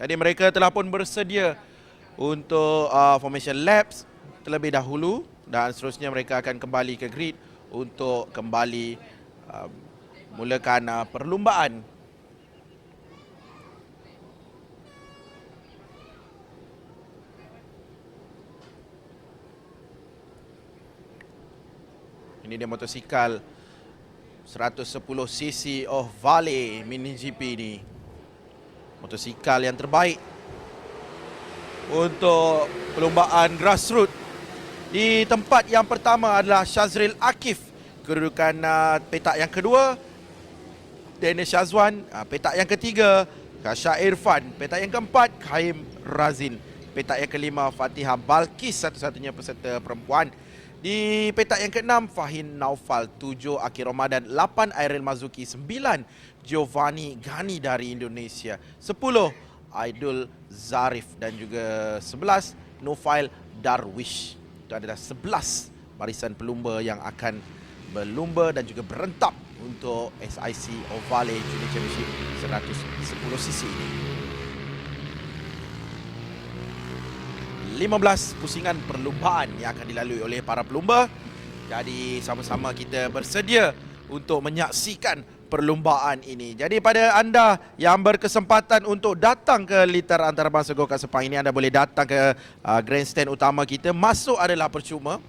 Jadi mereka telah pun bersedia untuk formation laps terlebih dahulu dan seterusnya mereka akan kembali ke grid untuk kembali mulakan perlumbaan. Ini dia motosikal 110cc of Vale Mini GP ni. Motosikal yang terbaik untuk perlumbaan grassroots. Di tempat yang pertama adalah Shazril Akif, kedudukan petak yang kedua Daniel Shazwan, petak yang ketiga Kasha Irfan, petak yang keempat Kaim Razin, petak yang kelima Fatihah Balkis, satu-satunya peserta perempuan. Di petak yang keenam Fahin Naufal, 7 Akir Ramadan, 8 Airil Mazuki, 9 Giovanni Gani dari Indonesia, 10 Aidul Zarif dan juga 11 Nufail Darwish. Itu adalah 11 barisan pelumba yang akan berlumba dan juga berentap untuk SIC Ovale Junior Championship 110cc ini. 15 pusingan perlumbaan yang akan dilalui oleh para pelumba. Jadi sama-sama kita bersedia untuk menyaksikan perlumbaan ini. Jadi pada anda yang berkesempatan untuk datang ke litar antarabangsa Go-Kart Sepang ini, anda boleh datang ke grandstand utama kita. Masuk adalah percuma.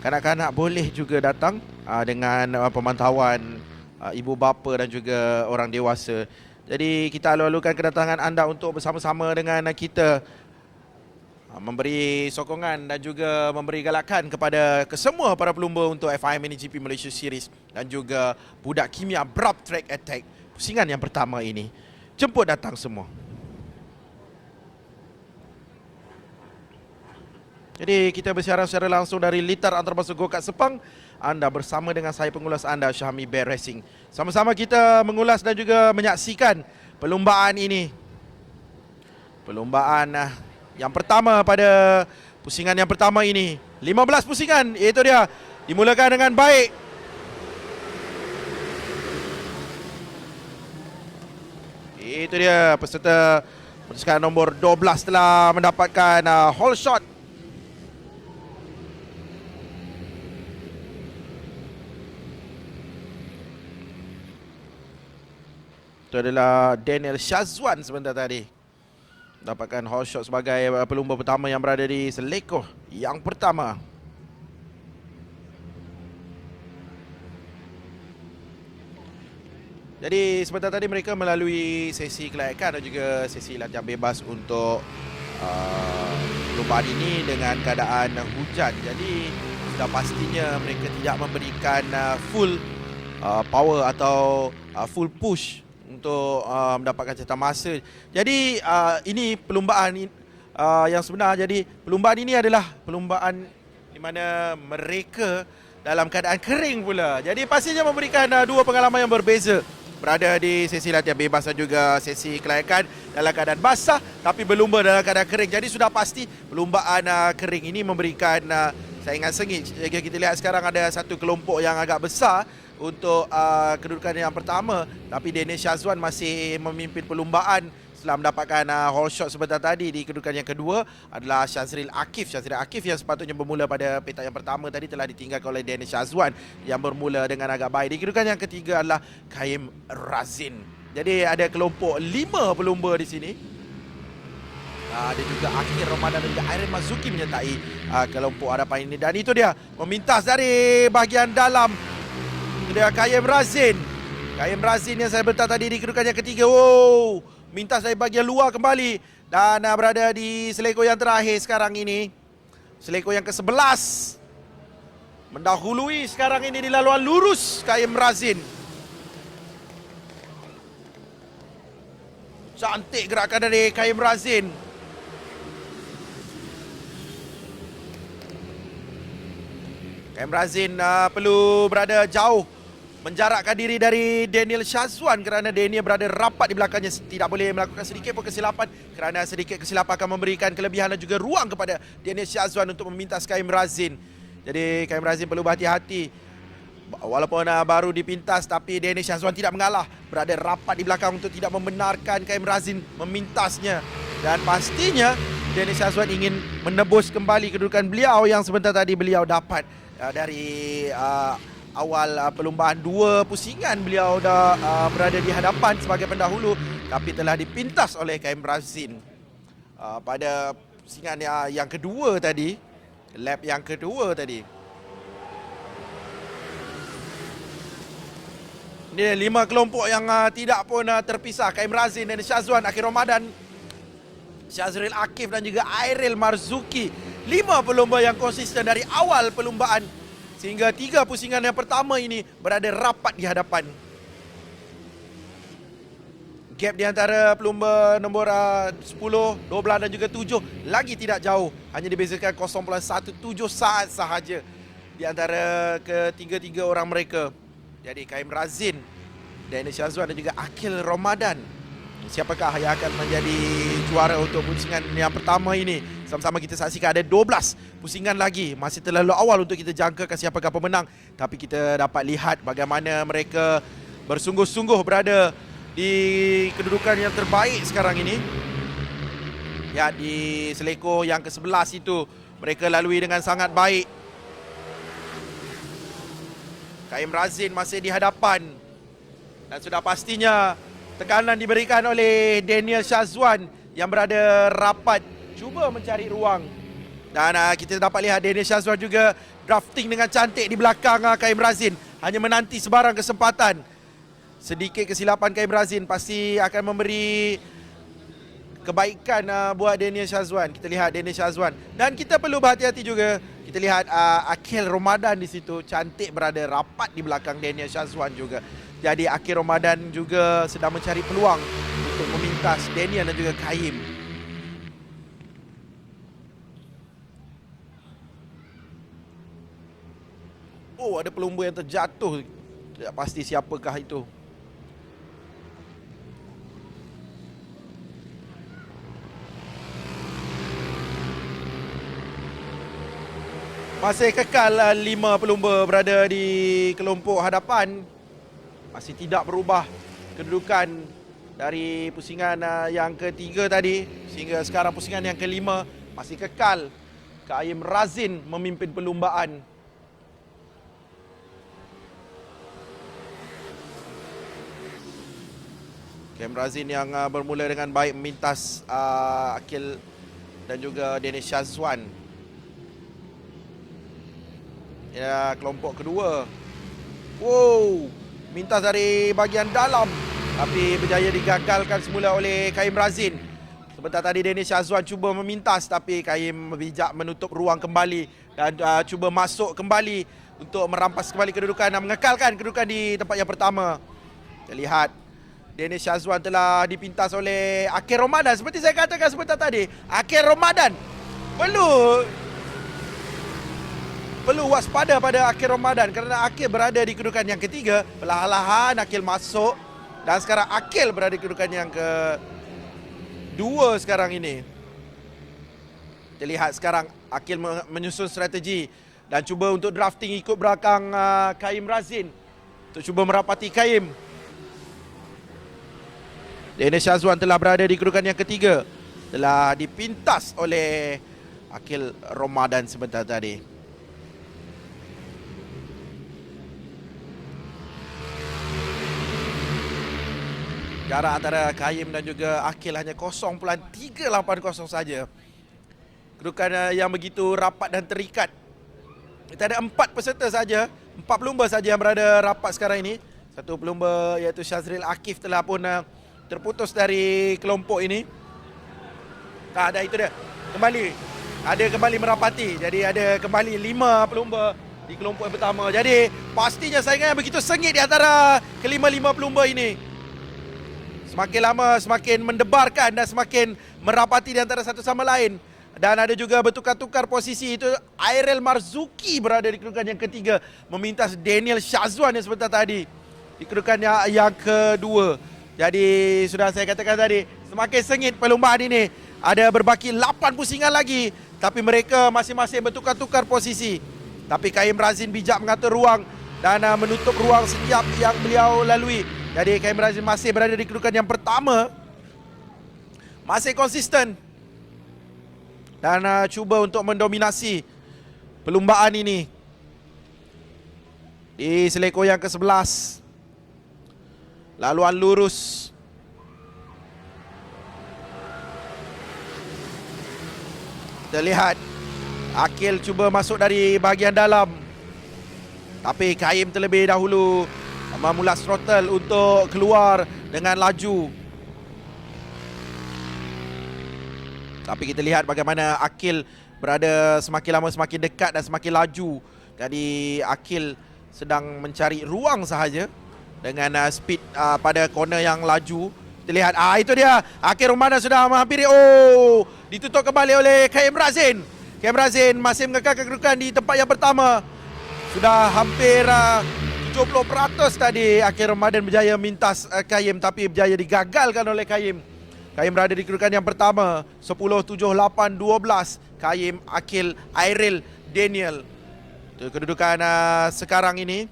Kanak-kanak boleh juga datang dengan pemantauan ibu bapa dan juga orang dewasa. Jadi kita alu-alukan kedatangan anda untuk bersama-sama dengan kita memberi sokongan dan juga memberi galakan kepada kesemua para pelumba untuk FIM Mini GP Malaysia Series dan juga budak kimia Brab Track Attack pusingan yang pertama ini. Jemput datang semua. Jadi kita bersiaran secara langsung dari litar antarabangsa Go-Kart Sepang. Anda bersama dengan saya pengulas anda Syahmi Bear Racing. Sama-sama kita mengulas dan juga menyaksikan perlumbaan ini. Perlumbaan yang pertama pada pusingan yang pertama ini. 15 pusingan, itu dia. Dimulakan dengan baik. Itu dia peserta pusingan nombor 12 telah mendapatkan hole shot. Itu adalah Daniel Shazwan sebentar tadi. Dapatkan hole shot sebagai pelumba pertama yang berada di selekoh yang pertama. Jadi sebentar tadi mereka melalui sesi kelayakan dan juga sesi latihan bebas untuk perlumbaan ini dengan keadaan hujan. Jadi sudah pastinya mereka tidak memberikan full power atau full push untuk mendapatkan catatan masa. Jadi ini perlumbaan yang sebenar. Jadi perlumbaan ini adalah perlumbaan di mana mereka dalam keadaan kering pula. Jadi pastinya memberikan dua pengalaman yang berbeza. Berada di sesi latihan bebas dan juga sesi kelayakan dalam keadaan basah tapi berlumba dalam keadaan kering. Jadi sudah pasti perlumbaan kering ini memberikan saingan sengit. Jika kita lihat sekarang ada satu kelompok yang agak besar untuk kedudukan yang pertama, tapi Daniel Shazwan masih memimpin perlumbaan setelah mendapatkan hole shot sebentar tadi. Di kedudukan yang kedua adalah Shazril Akif. Shazril Akif yang sepatutnya bermula pada petak yang pertama tadi telah ditinggalkan oleh Daniel Shazwan yang bermula dengan agak baik. Di kedudukan yang ketiga adalah Kaim Razin. Jadi ada kelompok 5 pelumba di sini. Ada juga Akir Ramadan dan juga Airil Mazuki menyertai kelompok hadapan ini. Dan itu dia memintas dari bahagian dalam. Itu dia Kaim Razin. Kaim Razin yang saya bentar tadi di kedudukan yang ketiga. Wow, mintas dari bahagian luar kembali. Dan berada di seleko yang terakhir sekarang ini. Seleko yang ke-11. Mendahului sekarang ini di laluan lurus Kaim Razin. Cantik gerakan dari Kaim Razin. Kaim Razin perlu berada jauh, menjarakkan diri dari Daniel Shazwan kerana Daniel berada rapat di belakangnya. Tidak boleh melakukan sedikit pun kesilapan kerana sedikit kesilapan akan memberikan kelebihan dan juga ruang kepada Daniel Shazwan untuk memintas Kaim Razin. Jadi Kaim Razin perlu berhati-hati Walaupun baru dipintas, tapi Daniel Syazwan tidak mengalah. Berada rapat di belakang untuk tidak membenarkan Kaim Razin memintasnya. Dan pastinya Daniel Syazwan ingin menebus kembali kedudukan beliau yang sebentar tadi beliau dapat dari awal perlumbaan. 2 pusingan beliau dah berada di hadapan sebagai pendahulu, tapi telah dipintas oleh Kaim Razin pada pusingan yang kedua tadi, lap yang kedua tadi. Ini 5 kelompok yang tidak pun terpisah. Kaim Razin dan Syazwan, Akhir Ramadan, Syazril Akif dan juga Airil Marzuki. 5 pelumba yang konsisten dari awal perlumbaan sehingga 3 pusingan yang pertama ini berada rapat di hadapan. Gap di antara pelumba nombor 10, 12 dan juga 7 lagi tidak jauh. Hanya dibezakan 0.17 saat sahaja di antara ketiga-tiga orang mereka. Jadi Kaim Razin, Daniel Syazwan dan juga Akhil Ramadan. Siapakah yang akan menjadi juara untuk pusingan yang pertama ini? Sama-sama kita saksikan ada 12 pusingan lagi. Masih terlalu awal untuk kita jangkakan siapakah pemenang. Tapi kita dapat lihat bagaimana mereka bersungguh-sungguh berada di kedudukan yang terbaik sekarang ini. Ya, di seleko yang ke-11 itu mereka lalui dengan sangat baik. Kaim Razin masih di hadapan. Dan sudah pastinya tekanan diberikan oleh Daniel Syazwan yang berada rapat cuba mencari ruang. Dan kita dapat lihat Daniel Syazwan juga drafting dengan cantik di belakang Kaim Razin. Hanya menanti sebarang kesempatan. Sedikit kesilapan Kaim Razin pasti akan memberi kebaikan buat Daniel Syazwan. Kita lihat Daniel Syazwan. Dan kita perlu berhati-hati juga. Kita lihat Akhil Ramadan di situ cantik berada rapat di belakang Daniel Syazwan juga. Jadi Akhil Ramadan juga sedang mencari peluang untuk memintas Daniel dan juga Kaim. Oh, ada pelumba yang terjatuh. Tidak pasti siapakah itu. Masih kekal 5 pelumba berada di kelompok hadapan. Masih tidak berubah kedudukan dari pusingan yang ketiga tadi sehingga sekarang pusingan yang kelima. Masih kekal Kaim Razin memimpin perlumbaan. Kaim Razin yang bermula dengan baik memintas Akhil dan juga Daniel Syazwan. Ya, kelompok kedua. Wow, mintas dari bahagian dalam tapi berjaya digagalkan semula oleh Kaim Razin. Sebentar tadi Daniel Syazwan cuba memintas tapi Kaim bijak menutup ruang kembali dan cuba masuk kembali untuk merampas kembali kedudukan dan mengekalkan kedudukan di tempat yang pertama. Kita lihat Daniel Syazwan telah dipintas oleh Akhil Ramadan. Seperti saya katakan sebentar tadi, Akhil Ramadan perlu waspada pada Akhil Ramadan kerana Akhil berada di kedudukan yang ketiga. Perlahan-lahan Akhil masuk dan sekarang Akhil berada di kedudukan yang kedua sekarang ini. Kita lihat sekarang Akhil menyusun strategi dan cuba untuk drafting ikut belakang Kaim Razin untuk cuba merapati Kaim. Daniel Syazwan telah berada di kedudukan yang ketiga. Telah dipintas oleh Akhil Ramadan sebentar tadi. Jarak antara Kaim dan juga Akhil hanya 0.380 saja. Kedudukan yang begitu rapat dan terikat. Kita ada 4 peserta saja, 4 pelumba saja yang berada rapat sekarang ini. Satu pelumba iaitu Syazril Akif telah pun terputus dari kelompok ini. Tak ada, itu dia. Kembali merapati. Jadi ada kembali 5 pelumba di kelompok yang pertama. Jadi pastinya saingan yang begitu sengit di antara kelima-lima pelumba ini. Semakin lama semakin mendebarkan dan semakin merapati di antara satu sama lain. Dan ada juga bertukar-tukar posisi. Itu Airil Marzuki berada di kedudukan yang ketiga, memintas Daniel Syazwan yang sebentar tadi di kedudukan yang kedua. Jadi sudah saya katakan tadi, semakin sengit perlumbaan ini. Ada berbaki 8 pusingan lagi, tapi mereka masing-masing bertukar-tukar posisi. Tapi Kaim Razin bijak mengatur ruang dan menutup ruang setiap yang beliau lalui. Jadi KM Razin masih berada di kedudukan yang pertama, masih konsisten dan cuba untuk mendominasi perlumbaan ini. Di seleko yang ke-11, laluan lurus. Kita lihat Akil cuba masuk dari bahagian dalam, tapi Kaim terlebih dahulu memula throttle untuk keluar dengan laju. Tapi kita lihat bagaimana Akil berada semakin lama semakin dekat dan semakin laju. Jadi Akil sedang mencari ruang sahaja dengan speed pada corner yang laju. Kita lihat, itu dia, Akil Ramadan sudah menghampiri. Ditutup kembali oleh KM Razin. KM Razin masih mengekalkan kedudukan di tempat yang pertama. Sudah hampir 70% tadi Akil Ramadan berjaya mintas KM, tapi berjaya digagalkan oleh KM. KM berada di kedudukan yang pertama, 10, 7, 8, 12. KM, Akil, Airil, Daniel. Itu kedudukan sekarang ini.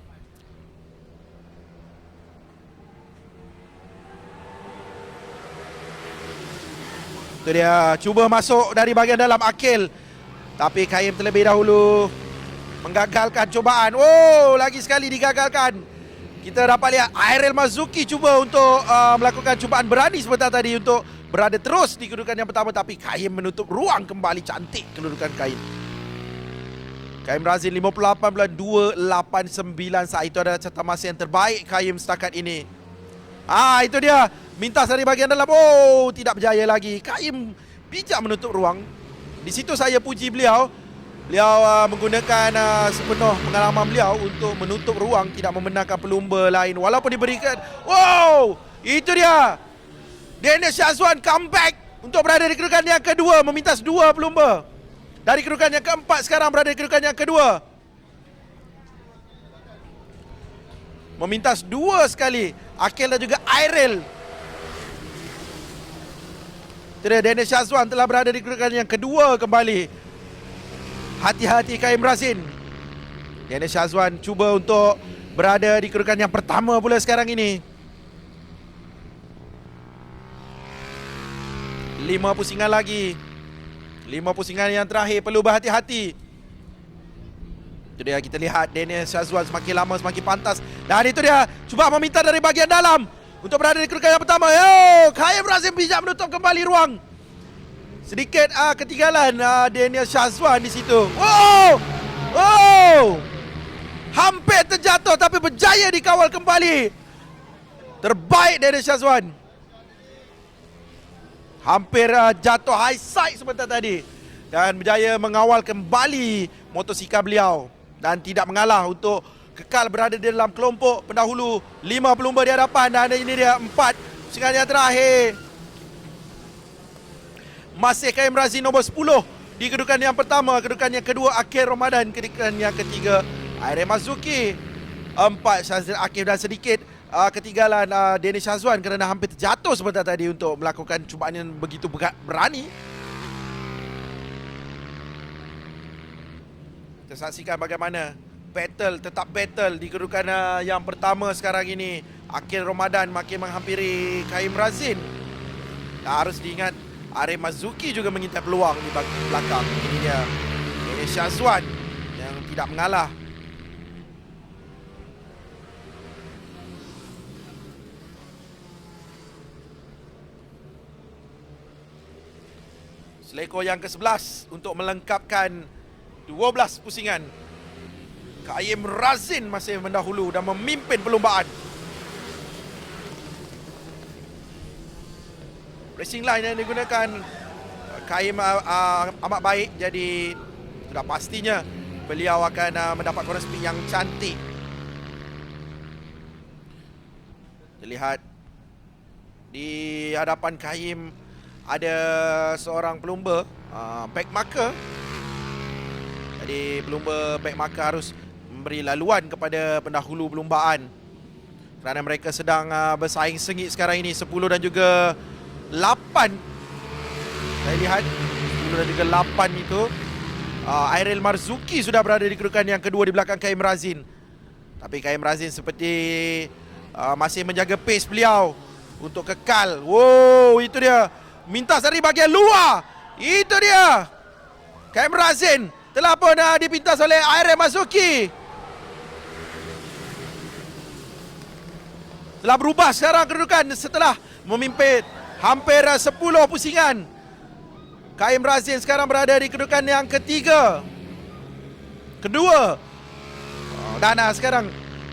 Itu dia, cuba masuk dari bahagian dalam Akil, tapi KM terlebih dahulu menggagalkan cubaan. Lagi sekali digagalkan. Kita dapat lihat Airil Mazuki cuba untuk melakukan cubaan berani sebentar tadi untuk berada terus di kedudukan yang pertama, tapi KM menutup ruang kembali. Cantik kedudukan KM. KM Razin 58.289. Saat itu adalah catatan masa yang terbaik KM setakat ini. Itu dia, mintas dari bahagian dalam. Tidak berjaya lagi. KM bijak menutup ruang. Di situ saya puji beliau. Beliau menggunakan sepenuh pengalaman beliau untuk menutup ruang, tidak membenarkan pelumba lain walaupun diberikan. Itu dia, Daniel Syazwan comeback untuk berada di kedudukan yang kedua, memintas 2 pelumba. Dari kedudukan yang keempat sekarang berada di kedudukan yang kedua, memintas 2 sekali. Akil dan juga Airil. Daniel Syazwan telah berada di kedudukan yang kedua kembali. Hati-hati KM Razin. Daniel Syazwan cuba untuk berada di kedudukan yang pertama pula sekarang ini. 5 pusingan lagi. 5 pusingan yang terakhir, perlu berhati-hati. Itu dia, kita lihat Daniel Syazwan semakin lama semakin pantas. Dan itu dia, cuba meminta dari bahagian dalam untuk berada di kedudukan yang pertama. KM Razin bijak menutup kembali ruang. Sedikit ketinggalan Daniel Syazwan di situ. Hampir terjatuh tapi berjaya dikawal kembali. Terbaik Daniel Syazwan. Hampir jatuh high side sebentar tadi, dan berjaya mengawal kembali motosikal beliau dan tidak mengalah untuk kekal berada di dalam kelompok pendahulu. 5 pelumba di hadapan, dan ini dia 4 pusingan yang terakhir. Masih KM Razin nombor 10 di kedudukan yang pertama. Kedudukan yang kedua Akil Ramadan. Kedudukan yang ketiga Airil Mazuki. 4 Syazil Akif, dan sedikit ketinggalan Daniel Syazwan kerana hampir terjatuh sebentar tadi untuk melakukan cubaan yang begitu berani. Kita saksikan bagaimana tetap battle di kedudukan yang pertama sekarang ini. Akil Ramadan makin menghampiri KM Razin. Harus diingat, Airil Mazuki juga mengintai peluang di belakang. Ini dia Daniel Syazwan yang tidak mengalah. Seleko yang ke-11 untuk melengkapkan 12 pusingan. KM Razin masih mendahulu dan memimpin perlumbaan. Racing line yang digunakan KM amat baik, jadi sudah pastinya beliau akan mendapat corner speed yang cantik. Terlihat di hadapan KM ada seorang pelumba backmarker. Jadi pelumba backmarker harus memberi laluan kepada pendahulu perlumbaan kerana mereka sedang bersaing sengit sekarang ini. 10 dan juga 8. Saya lihat 10 dan juga 8 itu Airil Marzuki sudah berada di kedudukan yang kedua di belakang KM Razin. Tapi KM Razin seperti masih menjaga pace beliau untuk kekal. Wow, itu dia. Mintas dari bahagian luar. Itu dia. KM Razin telah pun dipintas oleh Irem Marzuki. Telah berubah sekarang kedudukan setelah memimpin hampir 10 pusingan. KM Razin sekarang berada di kedudukan yang kedua. Dan sekarang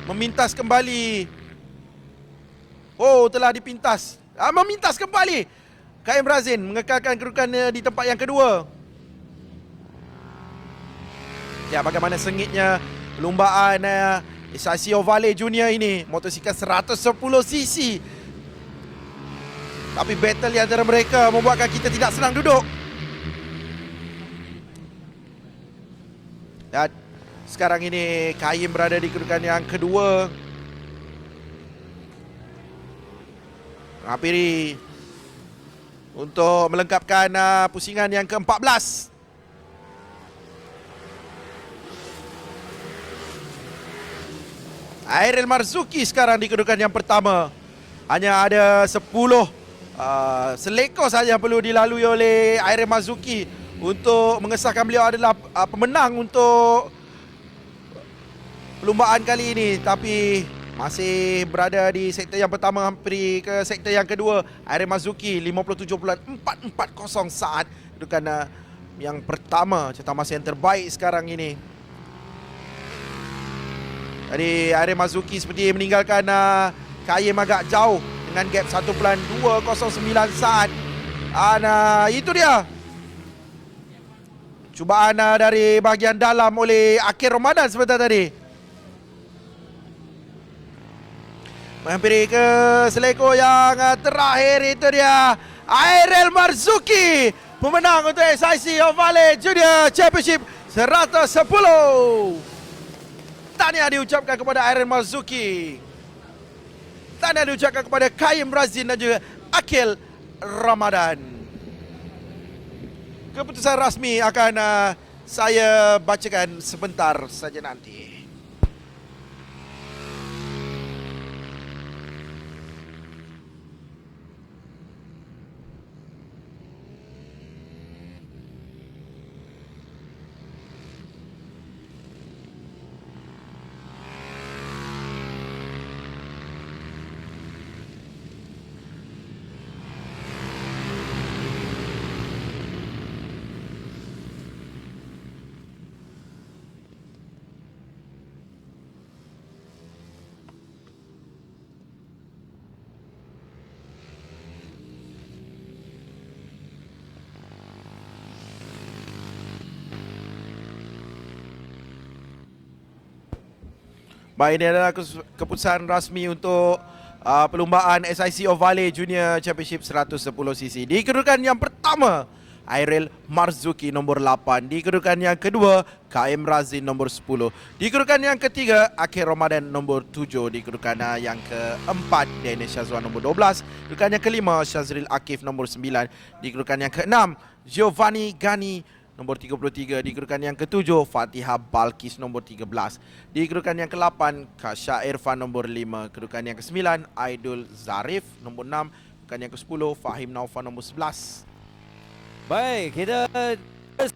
memintas kembali. Oh, telah dipintas. Memintas kembali. KM Razin mengekalkan kedudukannya di tempat yang kedua. Ya, bagaimana sengitnya perlumbaan Isacio Vale Junior ini. Motosikal 110cc. Tapi battle di antara mereka membuatkan kita tidak senang duduk. Dan sekarang ini KM berada di kedudukan yang kedua. Hampiri untuk melengkapkan pusingan yang ke-14. Irem Marzuki sekarang di kedudukan yang pertama. Hanya ada 10 selekor saja yang perlu dilalui oleh Irem Marzuki untuk mengesahkan beliau adalah pemenang untuk perlumbaan kali ini. Tapi masih berada di sektor yang pertama, hampir ke sektor yang kedua. Irem Marzuki 57.440 saat. Kedudukan yang pertama, catatan masa yang terbaik sekarang ini. Jadi Irem Marzuki seperti meninggalkan KM agak jauh dengan gap 1.209 saat. Itu dia cubaan dari bahagian dalam oleh Akhir Ramadan sebentar tadi. Menghampiri ke selekor yang terakhir, itu dia Irem Marzuki, pemenang untuk Isacio Vale Junior Championship 110. Tahniah diucapkan kepada Irem Marzuki. Tahniah diucapkan kepada KM Razin dan juga Akhil Ramadan. Keputusan rasmi akan saya bacakan sebentar saja nanti. Baik, ini adalah keputusan rasmi untuk perlumbaan Isacio Vale Junior Championship 110cc. Di kedudukan yang pertama, Irem Marzuki nombor 8. Di kedudukan yang kedua, KM Razin nombor 10. Di kedudukan yang ketiga, Akhir Ramadan nombor 7. Di kedudukan yang keempat, Daniel Shazwan nombor 12. Kedudukan yang kelima, Shazril Akif nombor 9. Di kedudukan yang keenam, Giovanni Gani nombor 33. Di kedudukan yang ketujuh, Fatihah Balkis nombor 13. Di kedudukan yang ke-8, Kasha Irfan nombor 5. Kedudukan yang ke-9, Aidul Zarif nombor 6. Kedudukan yang ke-10, Fahim Naufan nombor 11. Baik, kita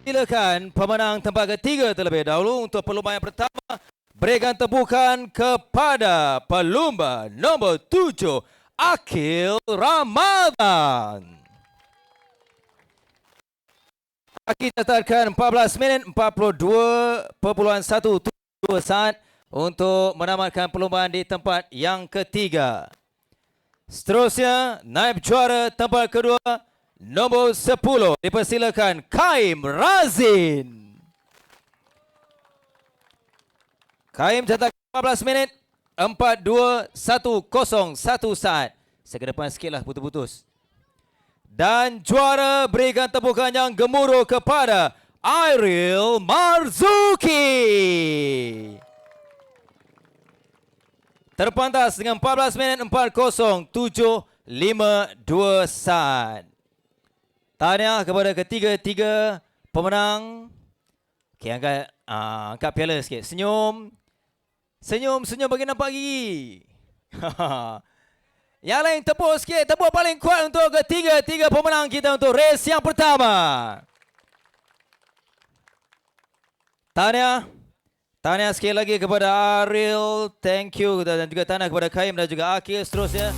silakan pemenang tempat ketiga terlebih dahulu. Untuk perlumbaan yang pertama, berikan tepukan kepada pelumba nombor 7, Akhil Ramadan. Kita catatkan 14 minit 42.172 saat untuk menamatkan perlumbaan di tempat yang ketiga. Seterusnya, naib juara tempat kedua nombor 10, dipersilakan KM Razin. KM catatkan 14 minit 42.101 saat. Saya ke depan sikit lah, putus-putus. Dan juara, berikan tepukan yang gemuruh kepada Irem Marzuki. Terpantas dengan 14 minit 40.752 saat. Tahniah kepada ketiga-tiga pemenang. Okey, angkat piala sikit. Senyum. Senyum bagi nampak gigi. Yang lain tepuk sikit, tepuk paling kuat untuk ketiga pemenang kita untuk race yang pertama. Tahniah sekali lagi kepada Ariel, thank you, dan juga tahniah kepada Kaim dan juga Akil seterusnya.